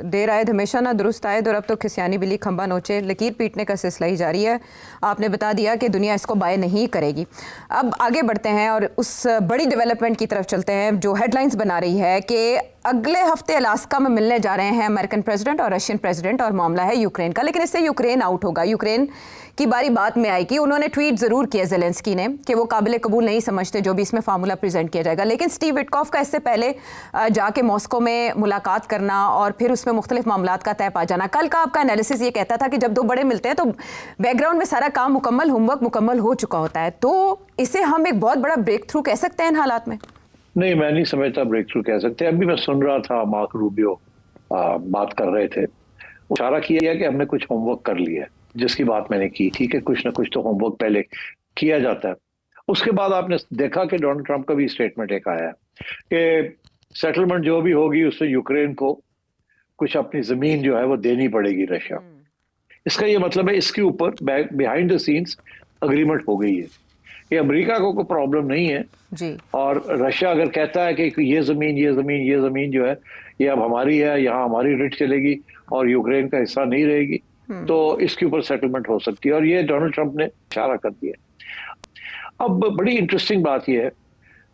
देर आयद हमेशा ना दुरुस्त आयद, और अब तो खिसियानी बिल्ली खंबा नोचे, लकीर पीटने का सिलसिला ही जारी है। आपने बता दिया कि दुनिया इसको बाय नहीं करेगी। अब आगे बढ़ते हैं और उस बड़ी डेवलपमेंट की तरफ चलते हैं जो हेडलाइंस बना रही है कि अगले हफ्ते अलास्का में मिलने जा रहे हैं अमेरिकन प्रेसिडेंट और रशियन प्रेसिडेंट, और मामला है यूक्रेन का। लेकिन इससे यूक्रेन आउट होगा, यूक्रेन की बारी बाद में आएगी। उन्होंने ट्वीट ज़रूर किया ज़ेलेंस्की ने कि वो काबिल कबूल नहीं समझते जो भी इसमें फार्मूला प्रेजेंट किया जाएगा। लेकिन स्टीव विटकॉफ का इससे पहले जाके मॉस्को में मुलाकात करना और फिर उसमें मुख्तलिफ मामलात का तय पा जाना। कल का आपका एनालिसिस ये कहता था कि जब दो बड़े मिलते हैं तो बैकग्राउंड में सारा काम मुकम्मल, होमवर्क मुकम्मल हो चुका होता है। तो इसे हम एक बहुत बड़ा ब्रेक थ्रू कह सकते हैं इन हालात में? नहीं, मैं नहीं समझता ब्रेक थ्रू कह सकते। अभी मैं सुन रहा था मार्क रूबियो बात कर रहे थे, इशारा किया कि हमने कुछ होमवर्क कर लिया है, जिसकी बात मैंने की थी कि कुछ ना कुछ तो होमवर्क पहले किया जाता है। उसके बाद आपने देखा कि डोनाल्ड ट्रंप का भी स्टेटमेंट एक आया कि सेटलमेंट जो भी होगी उससे यूक्रेन को कुछ अपनी जमीन जो है वो देनी पड़ेगी रशिया। इसका ये मतलब है इसके ऊपर बिहाइंड द सीन्स अग्रीमेंट हो गई है कि अमेरिका को कोई प्रॉब्लम नहीं है जी। और रशिया अगर कहता है कि ये जमीन जो है ये अब हमारी है, यहाँ हमारी रेट चलेगी और यूक्रेन का हिस्सा नहीं रहेगी, तो इसके ऊपर सेटलमेंट हो सकती है। और ये डोनाल्ड ट्रंप ने इशारा कर दिया। अब बड़ी इंटरेस्टिंग बात यह है,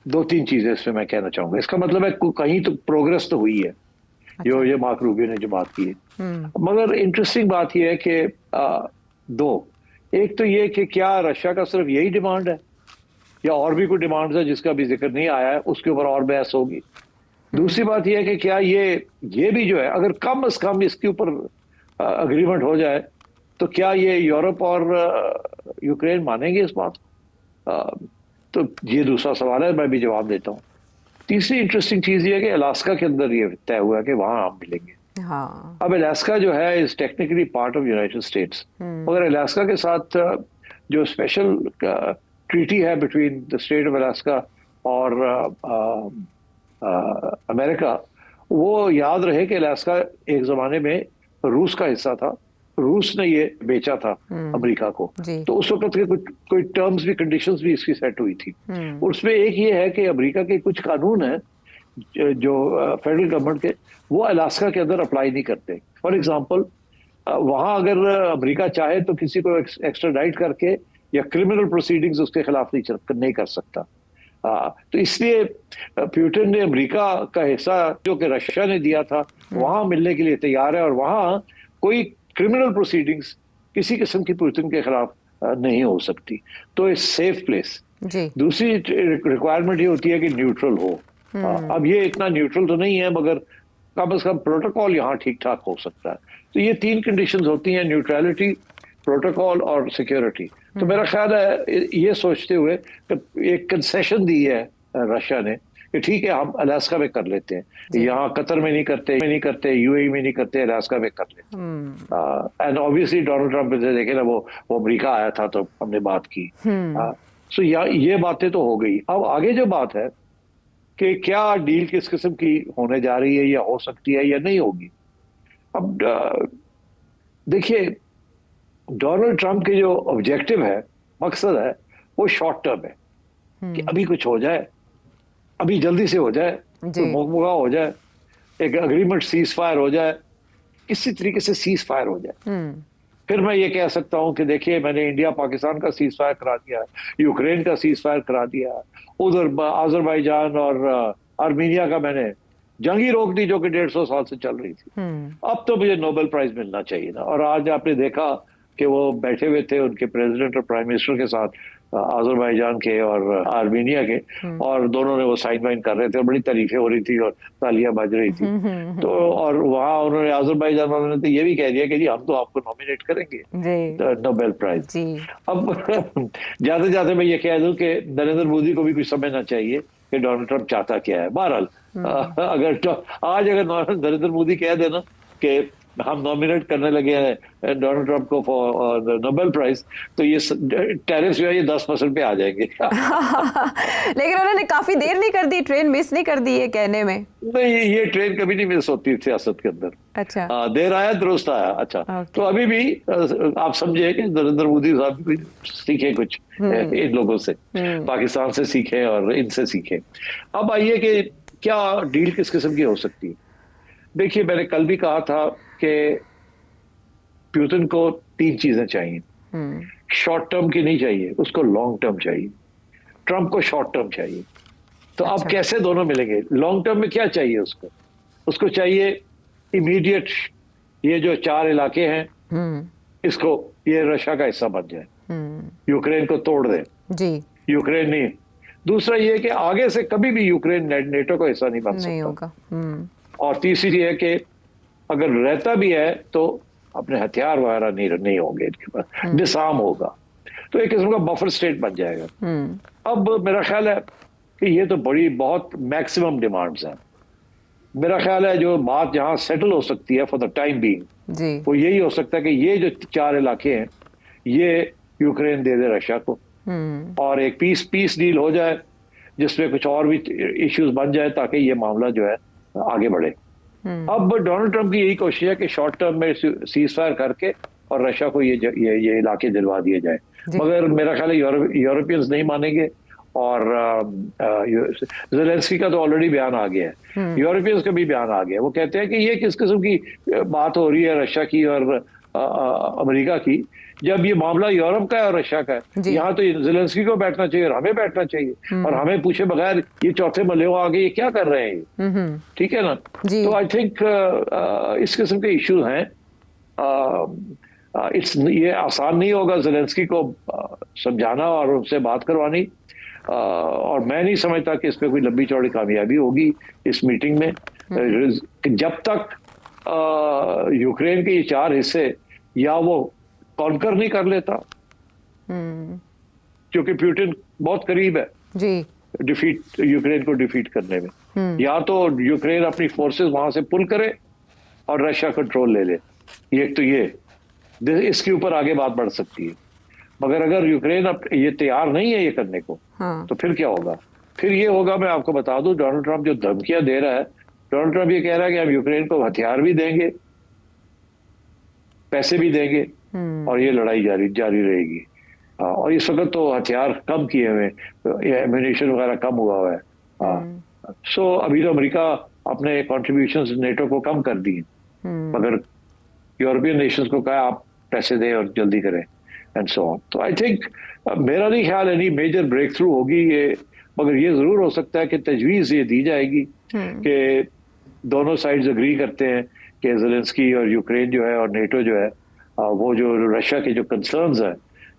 दो तीन चीजें इसमें मैं कहना चाहूंगा। इसका मतलब है कहीं तो प्रोग्रेस तो हुई है। अच्छा। ये मार्क रूबियो ने जो बात की है, मगर इंटरेस्टिंग बात यह है कि दो, एक तो ये कि क्या रशिया का सिर्फ यही डिमांड है या और भी कोई डिमांड है जिसका भी जिक्र नहीं आया है, उसके ऊपर और बहस होगी। दूसरी बात यह है कि क्या ये भी जो है अगर कम से कम इसके ऊपर अग्रीमेंट हो जाए तो क्या ये यूरोप और यूक्रेन मानेंगे इस बात को? तो ये दूसरा सवाल है, मैं भी जवाब देता हूँ। तीसरी इंटरेस्टिंग चीज ये है कि अलास्का के अंदर ये तय हुआ कि वहां हम मिलेंगे। हाँ। अब अलास्का जो है is technically part of United states, मगर अलास्का के साथ जो स्पेशल ट्रीटी है between the state of Alaska और अमेरिका, वो याद रहे कि अलास्का एक जमाने में रूस का हिस्सा था, रूस ने ये बेचा था अमेरिका को, तो उस वक्त के कोई टर्म्स भी कंडीशंस भी इसकी सेट हुई थी। उसमें एक ये है कि अमेरिका के कुछ कानून है जो फेडरल गवर्नमेंट के, वो अलास्का के अंदर अप्लाई नहीं करते। फॉर एग्जांपल वहां अगर अमेरिका चाहे तो किसी को एक्स्ट्राडाइट करके या क्रिमिनल प्रोसीडिंग्स उसके खिलाफ नहीं कर सकता। तो इसलिए पुतिन ने अमेरिका का हिस्सा जो कि रशिया ने दिया था वहां मिलने के लिए तैयार है, और वहां कोई क्रिमिनल प्रोसीडिंग्स किसी किस्म की पुतिन के खिलाफ नहीं हो सकती। तो इट्स सेफ प्लेस। दूसरी रिक्वायरमेंट ये होती है कि न्यूट्रल हो। अब ये इतना न्यूट्रल तो नहीं है, मगर कम से कम प्रोटोकॉल यहाँ ठीक ठाक हो सकता है। तो ये तीन कंडीशंस होती हैं, न्यूट्रलिटी, प्रोटोकॉल और सिक्योरिटी। तो मेरा ख्याल है ये सोचते हुए कि एक कंसेशन दी है रशिया ने कि ठीक है हम अलास्का में कर लेते हैं, यहाँ कतर में नहीं करते, यूएई में नहीं करते, अलास्का में कर लेते हैं। एंड ऑब्वियसली डोनाल्ड ट्रंप से देखे ना, वो अमेरिका आया था तो हमने बात की। सो ये बातें तो हो गई। अब आगे जो बात है कि क्या डील किस किस्म की होने जा रही है या हो सकती है या नहीं होगी। अब देखिए, डोनाल्ड ट्रंप के जो ऑब्जेक्टिव है, मकसद है, वो शॉर्ट टर्म है कि अभी कुछ हो जाए, अभी जल्दी से हो जाए, तो मुकम्मल हो जाए, एक अग्रीमेंट सीज फायर हो जाए, किसी तरीके से सीज फायर हो जाए। फिर मैं ये कह सकता हूं कि देखिए मैंने इंडिया पाकिस्तान का सीज फायर करा दिया, यूक्रेन का सीज फायर करा दिया, उधर आजरबाईजान और आर्मीनिया का मैंने जंगी रोक दी जो कि 150 साल से चल रही थी। अब तो मुझे नोबेल प्राइज मिलना चाहिए ना। और आज आपने देखा कि वो बैठे हुए थे उनके प्रेसिडेंट और प्राइम मिनिस्टर के साथ, आजरबाईजान के और आर्मीनिया के, और दोनों ने वो साइन वाइन कर रहे थे और बड़ी तारीफें हो रही थी और तालियां बज रही थी। तो और वहां उन्होंने आजरबाईजान वालों ने तो ये भी कह दिया कि जी हम तो आपको नॉमिनेट करेंगे नोबेल प्राइज। अब जाते जाते मैं ये कह दूं कि नरेंद्र मोदी को भी कुछ समझना चाहिए कि डोनाल्ड ट्रंप चाहता क्या है। बहरहाल आज अगर नरेंद्र मोदी कह देना कि हम नॉमिनेट करने लगे हैं डोनाल्ड ट्रंप को फॉर नोबेल प्राइज, तो ये टैरिफ जो है ये 10% पे आ जाएंगे। लेकिन उन्होंने काफी देर नहीं कर दी, ट्रेन मिस नहीं कर दी ये कहने में। नहीं, ये ट्रेन कभी नहीं मिस होती सियासत के अंदर। अच्छा। देर आया दुरुस्त आया। अच्छा, तो अभी भी आप समझे कि नरेंद्र मोदी साहब भी सीखे कुछ इन लोगों से, पाकिस्तान से सीखे और इनसे सीखे। अब आइए कि क्या डील किस किस्म की हो सकती है। देखिए, मैंने कल भी कहा था कि पुतिन को 3 चीजें चाहिए। शॉर्ट टर्म की नहीं चाहिए, उसको लॉन्ग टर्म चाहिए। ट्रंप को शॉर्ट टर्म चाहिए। तो अब अच्छा। कैसे दोनों मिलेंगे? लॉन्ग टर्म में क्या चाहिए उसको? उसको चाहिए इमीडिएट, ये जो 4 इलाके हैं, इसको, ये रशिया का हिस्सा बन जाए, यूक्रेन को तोड़ दे। जी। यूक्रेन नहीं। दूसरा ये कि आगे से कभी भी यूक्रेन नेटो का हिस्सा नहीं बन नहीं सकता। होगा। और तीसरी ये कि अगर रहता भी है तो अपने हथियार वगैरह नहीं होंगे इनके पास, डिसआर्म होगा। तो एक किस्म का बफर स्टेट बन जाएगा। अब मेरा ख्याल है कि ये तो बहुत मैक्सिमम डिमांड्स हैं। मेरा ख्याल है जो बात जहां सेटल हो सकती है फॉर द टाइम बीइंग, वो यही हो सकता है कि ये जो 4 इलाके हैं, ये यूक्रेन दे दे रशिया को, और एक पीस डील हो जाए जिसमें कुछ और भी इश्यूज बन जाए, ताकि ये मामला जो है आगे बढ़े। अब डोनाल्ड ट्रंप की यही कोशिश है कि शॉर्ट टर्म में सीज फायर करके और रशिया को ये इलाके दिलवा दिए जाए। मगर मेरा ख्याल है यूरोपियंस नहीं मानेंगे, और ज़ेलेंस्की का तो ऑलरेडी बयान आ गया है, यूरोपियंस का भी बयान आ गया। वो कहते हैं कि ये किस किस्म की बात हो रही है रशिया की और अमेरिका की, जब ये मामला यूरोप का है और रशिया का है। यहाँ तो ज़ेलेंस्की को बैठना चाहिए और हमें बैठना चाहिए, और हमें पूछे बगैर ये चौथे मल्ले आगे ये क्या कर रहे हैं? ठीक है ना? तो आई थिंक इस किस्म के इश्यूज हैं। ये आसान नहीं होगा ज़ेलेंस्की को समझाना और उनसे बात करवानी, और मैं नहीं समझता कि इस पे कोई लंबी चौड़ी कामयाबी होगी इस मीटिंग में, जब तक यूक्रेन के ये 4 हिस्से या वो कॉन्कर नहीं कर लेता, क्योंकि पुतिन बहुत करीब है जी यूक्रेन को डिफीट करने में। या तो यूक्रेन अपनी फोर्सेस वहां से पुल करे और रशिया कंट्रोल ले ले, इसके ऊपर आगे बात बढ़ सकती है। मगर अगर यूक्रेन अब ये तैयार नहीं है ये करने को, तो फिर क्या होगा? फिर ये होगा, मैं आपको बता दूं, डोनाल्ड ट्रंप जो धमकियां दे रहा है, डोनाल्ड ट्रंप ये कह रहा है कि हम यूक्रेन को हथियार भी देंगे, पैसे भी देंगे, और ये लड़ाई जारी रहेगी। और इस वक्त तो हथियार कम किए हुए, एम्यूनिशन वगैरह कम हुआ है। सो अभी तो अमेरिका अपने कॉन्ट्रीब्यूशंस नेटो को कम कर दिए, मगर यूरोपियन नेशंस को कहा आप पैसे दें और जल्दी करें, एंड सो ऑन। तो आई थिंक मेरा नहीं ख्याल एनी मेजर ब्रेक थ्रू होगी ये, मगर ये जरूर हो सकता है कि तजवीज़ ये दी जाएगी कि दोनों साइड्स अग्री करते हैं कि ज़ेलेंस्की और यूक्रेन जो है और नेटो जो है, वो जो रशिया के जो कंसर्न्स हैं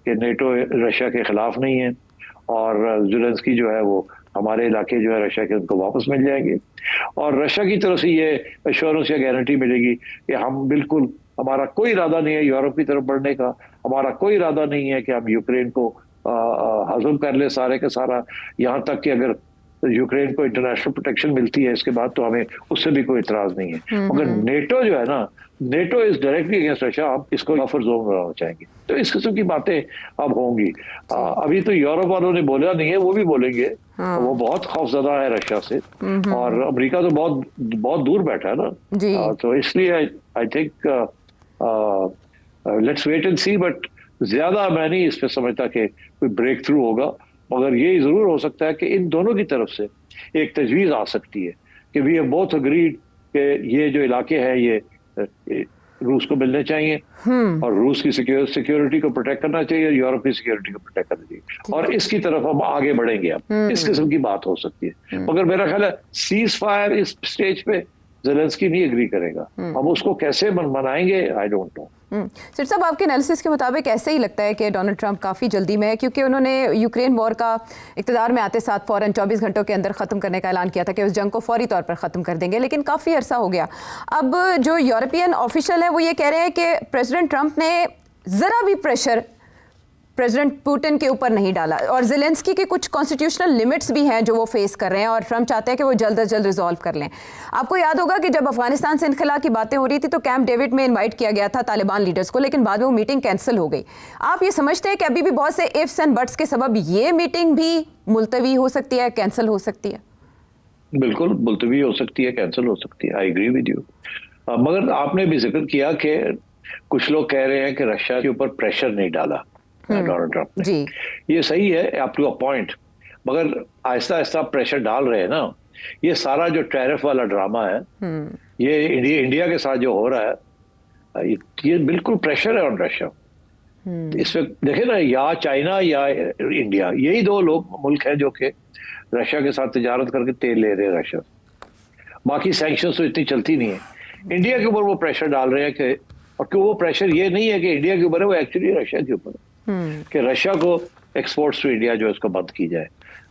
कि नेटो रशिया के खिलाफ नहीं है, और ज़ेलेंस्की जो है वो हमारे इलाके जो है रशिया के उनको वापस मिल जाएंगे, और रशिया की तरफ से ये एश्योरेंस या गारंटी मिलेगी कि हम बिल्कुल, हमारा कोई इरादा नहीं है यूरोप की तरफ बढ़ने का, हमारा कोई इरादा नहीं है कि हम यूक्रेन को हजम कर ले सारे का सारा, यहाँ तक कि अगर यूक्रेन को इंटरनेशनल प्रोटेक्शन मिलती है इसके बाद तो हमें उससे भी कोई इतराज नहीं है। मगर नेटो जो है ना, NATO is directly against Russia, आप इसको बफर जोन बनाना चाहेंगे, तो इस किस्म की बातें अब होंगी। अभी तो यूरोप वालों ने बोला नहीं है, वो भी बोलेंगे। वो बहुत खौफजदा है रशिया से, और अमेरिका तो बहुत दूर बैठा है ना, तो इसलिए I think let's wait and see. But ज्यादा मैं नहीं इस पे समझता कि कोई ब्रेक थ्रू होगा, मगर ये जरूर हो सकता है कि इन दोनों की तरफ से एक तजवीज़ आ सकती है कि वी हैव बोथ अग्रीड कि ये जो इलाके हैं ये रूस को मिलने चाहिए, और रूस की सिक्योरिटी को प्रोटेक्ट करना चाहिए, और यूरोप की सिक्योरिटी को प्रोटेक्ट करना चाहिए, और इसकी तरफ हम आगे बढ़ेंगे। अब इस किस्म की बात हो सकती है, मगर मेरा ख्याल है सीज फायर इस स्टेज पे ज़ेलेंस्की नहीं एग्री करेगा। अब उसको कैसे मनाएंगे आई डोंट नो। सर साहब, आपके एनालिसिस के मुताबिक ऐसे ही लगता है कि डोनाल्ड ट्रंप काफ़ी जल्दी में है, क्योंकि उन्होंने यूक्रेन वॉर का इक़्तिदार में आते साथ फ़ौरन 24 घंटों के अंदर ख़त्म करने का ऐलान किया था कि उस जंग को फौरी तौर पर ख़त्म कर देंगे, लेकिन काफ़ी अरसा हो गया। अब जो यूरोपियन ऑफिशियल है वो ये कह रहे हैं कि प्रेसिडेंट ट्रंप ने ज़रा भी प्रेशर प्रेसिडेंट पुतिन के ऊपर नहीं डाला, और ज़ेलेंस्की के कुछ कॉन्स्टिट्यूशनल लिमिट्स भी हैं जो वो फेस कर रहे हैं, और ट्रंप चाहते हैं कि वो जल्द अज जल्द रिजॉल्व कर लें। आपको याद होगा कि जब अफगानिस्तान से इनखला की बातें हो रही थी तो कैंप डेविड में इनवाइट किया गया था तालिबान लीडर्स को, लेकिन बाद में वो मीटिंग कैंसिल हो गई। आप ये समझते हैं कि अभी भी बहुत से इफ्स एंड बट्स के सबब ये मीटिंग भी मुलतवी हो सकती है, कैंसिल हो सकती है? बिल्कुल मुलतवी हो सकती है, कैंसिल हो सकती है, आई एग्री विद यू। मगर आपने भी जिक्र किया कि कुछ लोग कह रहे हैं कि रशिया के ऊपर प्रेशर नहीं डाला डोनाल्ड ट्रंप ने। जी, ये सही है अप टू अ पॉइंट, मगर आहिस्ता आहिस्ता प्रेशर डाल रहे हैं ना। ये सारा जो टैरिफ वाला ड्रामा है, ये इंडिया के साथ जो हो रहा है ये बिल्कुल प्रेशर है ऑन रशिया। इसमें देखे ना, या चाइना या इंडिया, यही दो मुल्क हैं जो कि रशिया के साथ तिजारत करके तेल ले रहे हैं रशिया। बाकी सैंक्शंस तो इतनी चलती नहीं है। इंडिया के ऊपर वो प्रेशर डाल रहे हैं कि, और क्यों वो प्रेशर ये नहीं है कि इंडिया के ऊपर है, वो एक्चुअली रशिया के ऊपर है कि रशिया को एक्सपोर्ट्स टू इंडिया जो है उसको बंद की जाए।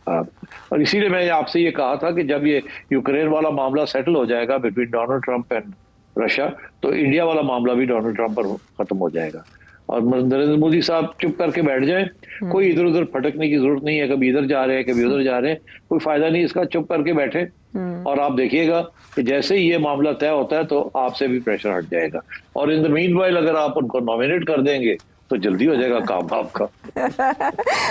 और इसीलिए मैंने आपसे ये कहा था कि जब ये यूक्रेन वाला मामला सेटल हो जाएगा between Donald Trump and Russia, तो इंडिया वाला मामला भी डोनाल्ड ट्रंप पर खत्म हो जाएगा और नरेंद्र मोदी साहब चुप करके बैठ जाएं। कोई इधर उधर भटकने की जरूरत नहीं है, कभी इधर जा रहे हैं कभी उधर जा रहे हैं, कोई फायदा नहीं इसका, चुप करके बैठे। और आप देखिएगा कि जैसे ही ये मामला तय होता है तो आपसे भी प्रेशर हट जाएगा, और इन द मीनवाइल अगर आप उनको नॉमिनेट कर देंगे तो जल्दी हो जाएगा काम आपका।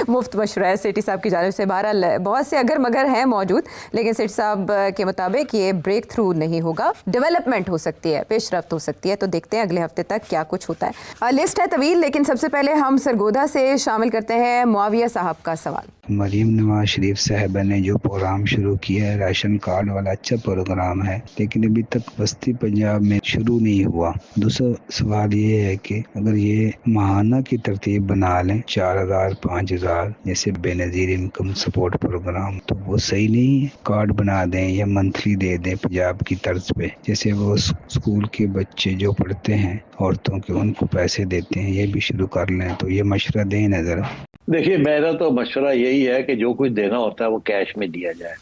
मुफ्त मशवरा है सेठी साहब की जानिब से। बहरहाल बहुत से अगर मगर हैं मौजूद, लेकिन सेठी साहब के मुताबिक ये ब्रेक थ्रू नहीं होगा, डेवलपमेंट हो सकती है, पेशरफ्त हो सकती है। तो देखते हैं अगले हफ्ते तक क्या कुछ होता है। लिस्ट है तवील, लेकिन सबसे पहले हम सरगोधा से शामिल करते हैं मुआविया साहब का सवाल। मरीम नवाज शरीफ साहबा ने जो प्रोग्राम शुरू किया है, राशन कार्ड वाला अच्छा प्रोग्राम है, लेकिन अभी तक बस्ती पंजाब में शुरू नहीं हुआ। दूसरा सवाल ये है कि अगर ये माहाना की तरतीब बना लें 4000 5000 जैसे बेनजीर इनकम सपोर्ट प्रोग्राम, तो वो सही नहीं है। कार्ड बना दें या मंथली दे दें पंजाब की तर्ज पे, जैसे वो स्कूल के बच्चे जो पढ़ते हैं औरतों के, उनको पैसे देते हैं, ये भी शुरू कर लें। तो ये मशवरा दें नजर। देखिए, मेरा तो मशवरा यही है कि जो कुछ देना होता है वो कैश में दिया जाए।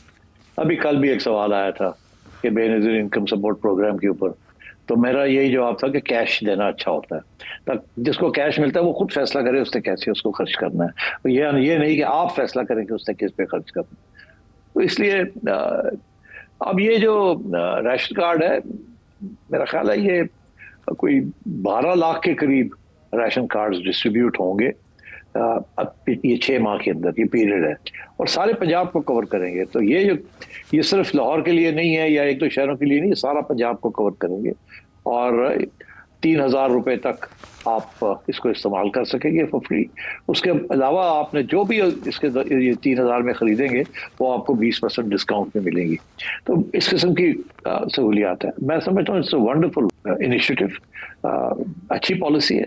अभी कल भी एक सवाल आया था कि बेनजीर इनकम सपोर्ट प्रोग्राम के ऊपर, तो मेरा यही जवाब था कि कैश देना अच्छा होता है, ताकि जिसको कैश मिलता है वो खुद फैसला करे उसने कैसे उसको खर्च करना है। ये नहीं कि आप फैसला करें कि उसने किस पे खर्च करना है। तो इसलिए अब ये जो राशन कार्ड है, मेरा ख्याल है ये कोई 12 लाख के करीब राशन कार्ड डिस्ट्रीब्यूट होंगे अब ये 6 माह के अंदर, ये पीरियड है, और सारे पंजाब को कवर करेंगे। तो ये सिर्फ लाहौर के लिए नहीं है या एक दो शहरों के लिए नहीं, सारा पंजाब को कवर करेंगे। और 3000 रुपए तक आप इसको इस्तेमाल कर सकेंगे फॉर फ्री। उसके अलावा आपने जो भी इसके ये 3000 में खरीदेंगे वो आपको 20% डिस्काउंट में मिलेंगी। तो इस किस्म की सहूलियात है। मैं समझता हूँ इट्स अ वंडरफुल इनिशिएटिव, अच्छी पॉलिसी है।